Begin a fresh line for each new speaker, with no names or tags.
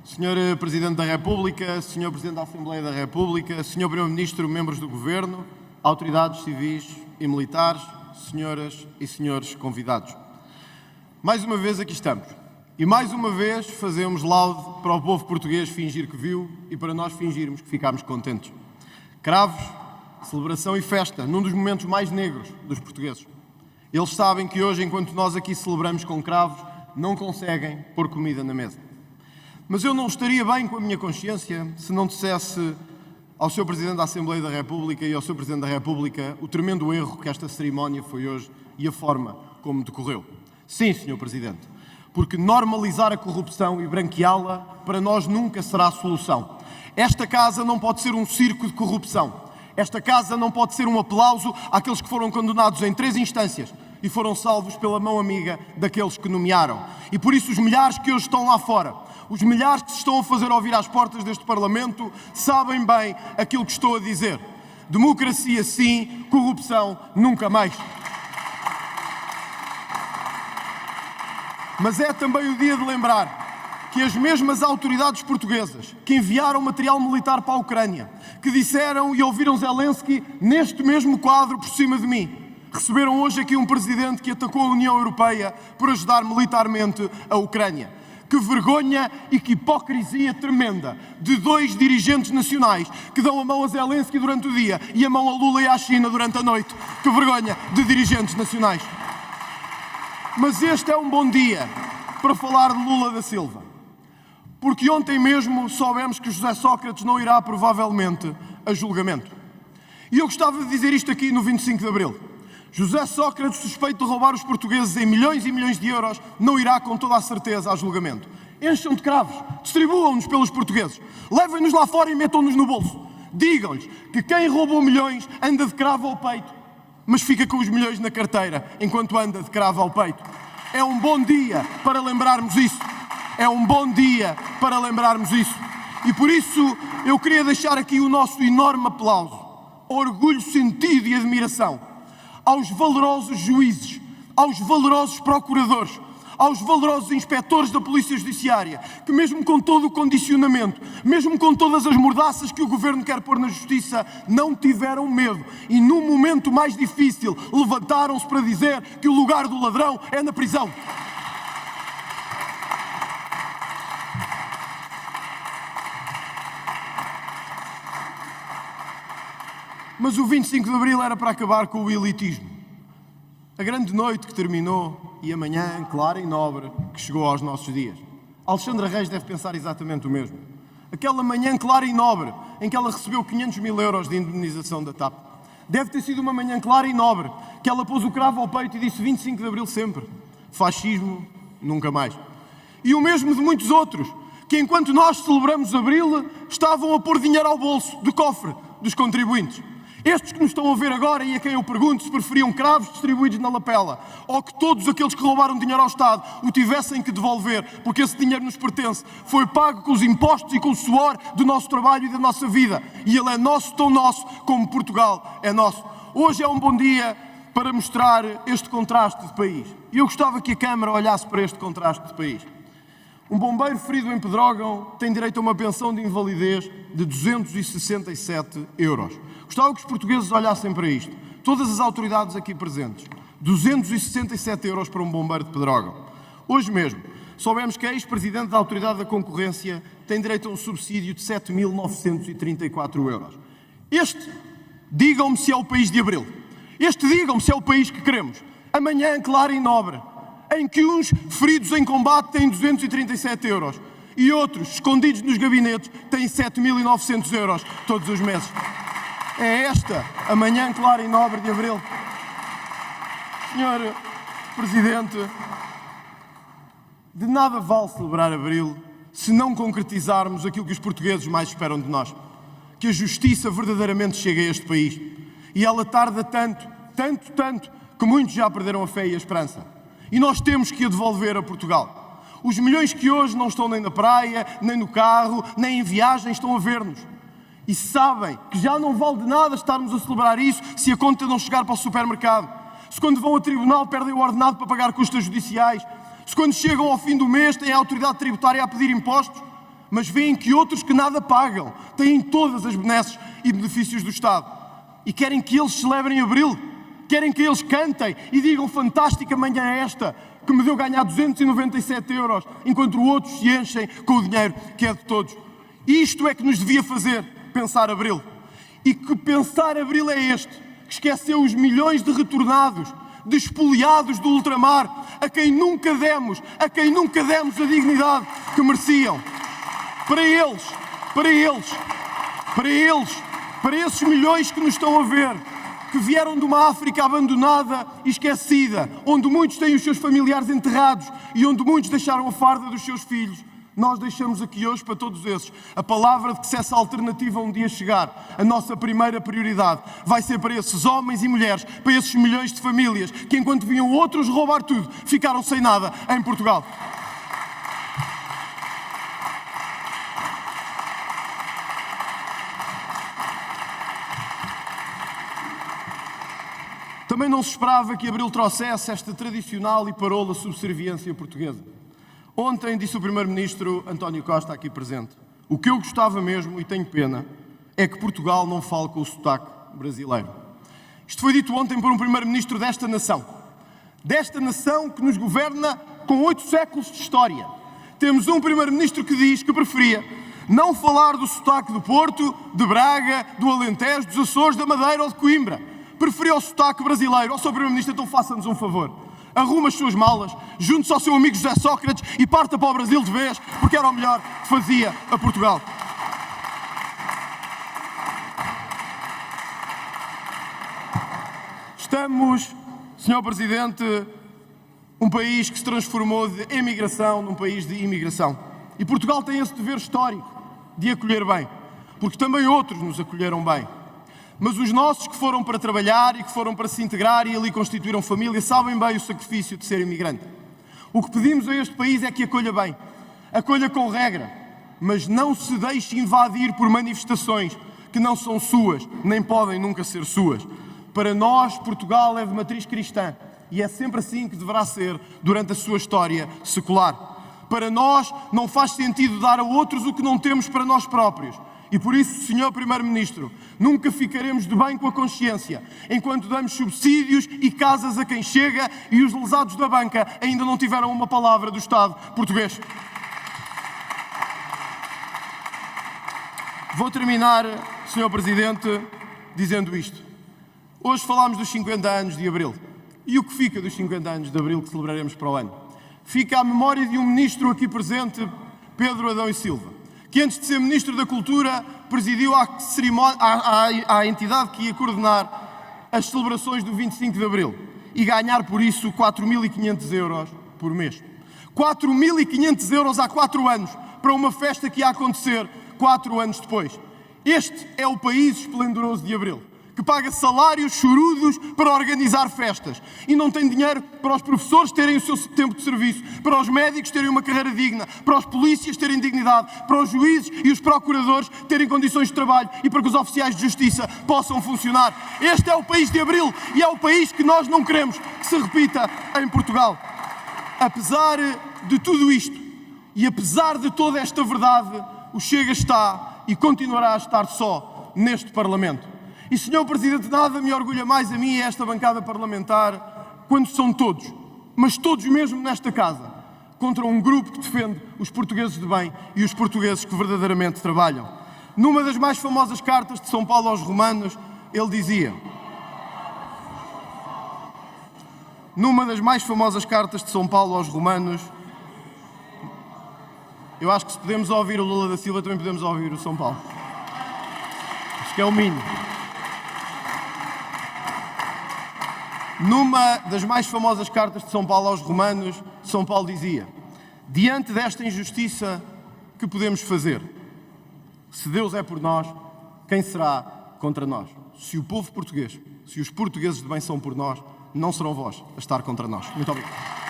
Sr. Presidente da República, Sr. Presidente da Assembleia da República, Sr. Primeiro-Ministro, membros do Governo, autoridades civis e militares, senhoras e senhores convidados. Mais uma vez aqui estamos. E mais uma vez fazemos laude para o povo português fingir que viu e para nós fingirmos que ficámos contentes. Cravos, celebração e festa, num dos momentos mais negros dos portugueses. Eles sabem que hoje, enquanto nós aqui celebramos com cravos, não conseguem pôr comida na mesa. Mas eu não estaria bem com a minha consciência se não dissesse ao Sr. Presidente da Assembleia da República e ao Sr. Presidente da República o tremendo erro que esta cerimónia foi hoje e a forma como decorreu. Sim, Sr. Presidente, porque normalizar a corrupção e branqueá-la para nós nunca será a solução. Esta casa não pode ser um circo de corrupção. Esta casa não pode ser um aplauso àqueles que foram condenados em 3 instâncias e foram salvos pela mão amiga daqueles que nomearam. E por isso os milhares que hoje estão lá fora, os milhares que se estão a fazer ouvir às portas deste Parlamento, sabem bem aquilo que estou a dizer. Democracia sim, corrupção nunca mais. Mas é também o dia de lembrar que as mesmas autoridades portuguesas que enviaram material militar para a Ucrânia, que disseram e ouviram Zelensky neste mesmo quadro por cima de mim, receberam hoje aqui um presidente que atacou a União Europeia por ajudar militarmente a Ucrânia. Que vergonha e que hipocrisia tremenda de 2 dirigentes nacionais que dão a mão a Zelensky durante o dia e a mão a Lula e à China durante a noite. Que vergonha de dirigentes nacionais. Mas este é um bom dia para falar de Lula da Silva. Porque ontem mesmo soubemos que José Sócrates não irá provavelmente a julgamento. E eu gostava de dizer isto aqui no 25 de Abril. José Sócrates, suspeito de roubar os portugueses em milhões e milhões de euros, não irá com toda a certeza a julgamento. Encham de cravos, distribuam-nos pelos portugueses, levem-nos lá fora e metam-nos no bolso. Digam-lhes que quem roubou milhões anda de cravo ao peito, mas fica com os milhões na carteira enquanto anda de cravo ao peito. É um bom dia para lembrarmos isso. É um bom dia para lembrarmos isso. E por isso eu queria deixar aqui o nosso enorme aplauso, orgulho sentido e admiração aos valorosos juízes, aos valorosos procuradores, aos valorosos inspectores da Polícia Judiciária, que mesmo com todo o condicionamento, mesmo com todas as mordaças que o Governo quer pôr na Justiça, não tiveram medo e num momento mais difícil levantaram-se para dizer que o lugar do ladrão é na prisão. Mas o 25 de Abril era para acabar com o elitismo. A grande noite que terminou e a manhã clara e nobre que chegou aos nossos dias. Alexandra Reis deve pensar exatamente o mesmo. Aquela manhã clara e nobre em que ela recebeu 500 mil euros de indemnização da TAP. Deve ter sido uma manhã clara e nobre que ela pôs o cravo ao peito e disse 25 de Abril sempre. Fascismo, nunca mais. E o mesmo de muitos outros que enquanto nós celebramos Abril estavam a pôr dinheiro ao bolso do cofre dos contribuintes. Estes que nos estão a ver agora e a quem eu pergunto se preferiam cravos distribuídos na lapela ou que todos aqueles que roubaram dinheiro ao Estado o tivessem que devolver porque esse dinheiro nos pertence, foi pago com os impostos e com o suor do nosso trabalho e da nossa vida. E ele é nosso, tão nosso como Portugal é nosso. Hoje é um bom dia para mostrar este contraste de país. E eu gostava que a Câmara olhasse para este contraste de país. Um bombeiro ferido em Pedrógão tem direito a uma pensão de invalidez de 267 euros. Gostava que os portugueses olhassem para isto. Todas as autoridades aqui presentes. 267 euros para um bombeiro de Pedrógão. Hoje mesmo, soubemos que a ex-presidente da Autoridade da Concorrência tem direito a um subsídio de 7.934 euros. Este, digam-me se é o país de Abril. Este, digam-me se é o país que queremos. Amanhã, clara e nobre, em que uns feridos em combate têm 237 euros e outros, escondidos nos gabinetes, têm 7.900 euros todos os meses. É esta a manhã clara e nobre de Abril. Senhor Presidente, de nada vale celebrar Abril se não concretizarmos aquilo que os portugueses mais esperam de nós. Que a justiça verdadeiramente chegue a este país. E ela tarda tanto, que muitos já perderam a fé e a esperança. E nós temos que a devolver a Portugal. Os milhões que hoje não estão nem na praia, nem no carro, nem em viagem, estão a ver-nos. E sabem que já não vale de nada estarmos a celebrar isso se a conta não chegar para o supermercado. Se quando vão a tribunal perdem o ordenado para pagar custas judiciais. Se quando chegam ao fim do mês têm a autoridade tributária a pedir impostos. mas veem que outros que nada pagam têm todas as benesses e benefícios do Estado. E querem que eles celebrem Abril, querem que eles cantem e digam: fantástica manhã esta, que me deu ganhar 297 euros, enquanto outros se enchem com o dinheiro que é de todos. Isto é que nos devia fazer pensar Abril. E que pensar Abril é este, que esqueceu os milhões de retornados, de expoliados do ultramar, a quem nunca demos a dignidade que mereciam. Para esses milhões que nos estão a ver, que vieram de uma África abandonada e esquecida, onde muitos têm os seus familiares enterrados e onde muitos deixaram a farda dos seus filhos, nós deixamos aqui hoje para todos esses a palavra de que, se essa alternativa um dia chegar, a nossa primeira prioridade vai ser para esses homens e mulheres, para esses milhões de famílias que, enquanto viam outros roubar tudo, ficaram sem nada em Portugal. Também não se esperava que Abril trouxesse esta tradicional e parola subserviência portuguesa. Ontem disse o Primeiro-Ministro António Costa, aqui presente: o que eu gostava mesmo, e tenho pena, é que Portugal não fale com o sotaque brasileiro. Isto foi dito ontem por um Primeiro-Ministro desta nação que nos governa com 8 séculos de história. Temos um Primeiro-Ministro que diz que preferia não falar do sotaque do Porto, de Braga, do Alentejo, dos Açores, da Madeira ou de Coimbra. Preferia o sotaque brasileiro. Ó, Sr. Primeiro-Ministro, então faça-nos um favor. Arruma as suas malas, junte-se ao seu amigo José Sócrates e parta para o Brasil de vez, porque era o melhor que fazia a Portugal. Estamos, Sr. Presidente, um país que se transformou de emigração num país de imigração. E Portugal tem esse dever histórico de acolher bem, porque também outros nos acolheram bem. Mas os nossos que foram para trabalhar e que foram para se integrar e ali constituíram família sabem bem o sacrifício de ser imigrante. O que pedimos a este país é que acolha bem, acolha com regra, mas não se deixe invadir por manifestações que não são suas, nem podem nunca ser suas. Para nós, Portugal é de matriz cristã e é sempre assim que deverá ser durante a sua história secular. Para nós, não faz sentido dar a outros o que não temos para nós próprios. E por isso, Sr. Primeiro-Ministro, nunca ficaremos de bem com a consciência enquanto damos subsídios e casas a quem chega e os lesados da banca ainda não tiveram uma palavra do Estado português. Vou terminar, Sr. Presidente, dizendo isto. Hoje falámos dos 50 anos de Abril. E o que fica dos 50 anos de Abril que celebraremos para o ano? Fica a memória de um ministro aqui presente, Pedro Adão e Silva, que antes de ser Ministro da Cultura presidiu à entidade que ia coordenar as celebrações do 25 de Abril e ganhar por isso 4.500 euros por mês. 4.500 euros há 4 anos para uma festa que ia acontecer 4 anos depois. Este é o país esplendoroso de Abril, que paga salários chorudos para organizar festas e não tem dinheiro para os professores terem o seu tempo de serviço, para os médicos terem uma carreira digna, para os polícias terem dignidade, para os juízes e os procuradores terem condições de trabalho e para que os oficiais de justiça possam funcionar. Este é o país de Abril e é o país que nós não queremos que se repita em Portugal. Apesar de tudo isto e apesar de toda esta verdade, o Chega está e continuará a estar só neste Parlamento. E, Sr. Presidente, nada me orgulha mais a mim e a esta bancada parlamentar quando são todos, mas todos mesmo nesta casa, contra um grupo que defende os portugueses de bem e os portugueses que verdadeiramente trabalham. Numa das mais famosas cartas de São Paulo aos Romanos, ele dizia... Numa das mais famosas cartas de São Paulo aos Romanos, eu acho que se podemos ouvir o Lula da Silva, também podemos ouvir o São Paulo. Acho que é o mínimo. Numa das mais famosas cartas de São Paulo aos Romanos, São Paulo dizia: diante desta injustiça, que podemos fazer? Se Deus é por nós, quem será contra nós? Se o povo português, se os portugueses de bem são por nós, não serão vós a estar contra nós. Muito obrigado.